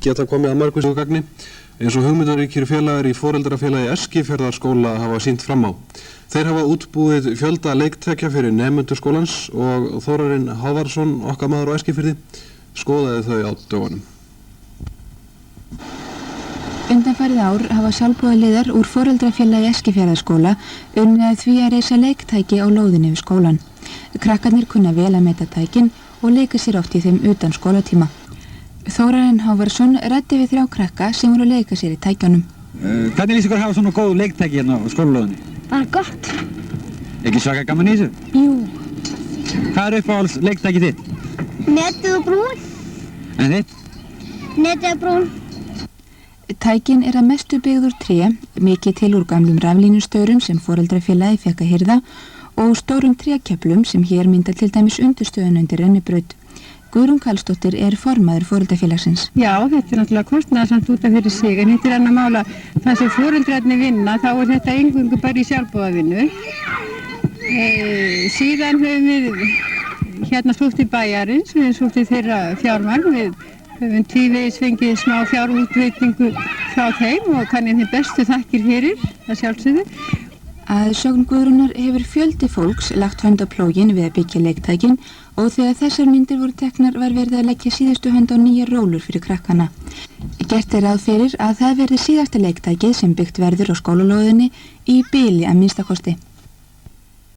geta komið að margvíslegu gagni eins og hugmyndaríkir félagar í foreldrafélagi Eskifjarðarskóla hafa sýnt fram á. Þeir hafa útbúið fjölda leiktækja fyrir nemendur skólans og Þórarinn Hávarsson, okkar maður á Eskifirði, skoðaði þau á dögunum. Undanfarið ár hafa sjálfboðaliðar úr foreldrafélagi Eskifjarðarskóla unnið að því að reisa leiktæki á lóðinni við skólan. Krakkarnir kunna vel að meta tækin og leika sér oft í þeim utan skólatíma. Þórarinn Hávarsson ræddi við 3 krakka sem voru að leika sér í tækjunum. Hvernig líst ykkur að hafa svona góð leiktæki hérna á skólalóðinni? Bara gott. Ekki svaka gaman í þessu? Jú. Hvað uppáhalds leiktæki þitt? Netið og brún. En þitt? Netið og brún. Tækin að mestu byggð úr tré, mikið til úr gamlum raflínustaurum sem foreldrafélagi fekk að hirða og stórum trékjöflum sem hér mynda til dæmis undirstöðun undir rennibraut. Guðrún Karlsdóttir formaður foreldrafélagsins. Já, þetta náttúrulega kostnaðarsamt út af fyrir sig, en þetta annað mála. Það sem foreldrarnir vinna, þá þetta eingöngu bara í sjálfboðavinnu. Síðan höfum við hérna sótt í bæjarins, við sótt í þeirra fjármagn, við höfum tvívegis fengið smá fjárútveitningu frá þeim og kannið þeim bestu þakkir fyrir, það sjálfsögðu. Að sögn Guðrúnar hefur fjöldi fólks lagt hönd á plógin við að byggja leiktækin og þegar þessar myndir voru teknar var verið að leggja síðustu hönd á nýjar rólur fyrir krakkana. Gert ráð fyrir að það verði síðasta leiktækið sem byggt verður á skólalóðinni í bili að minnsta kosti.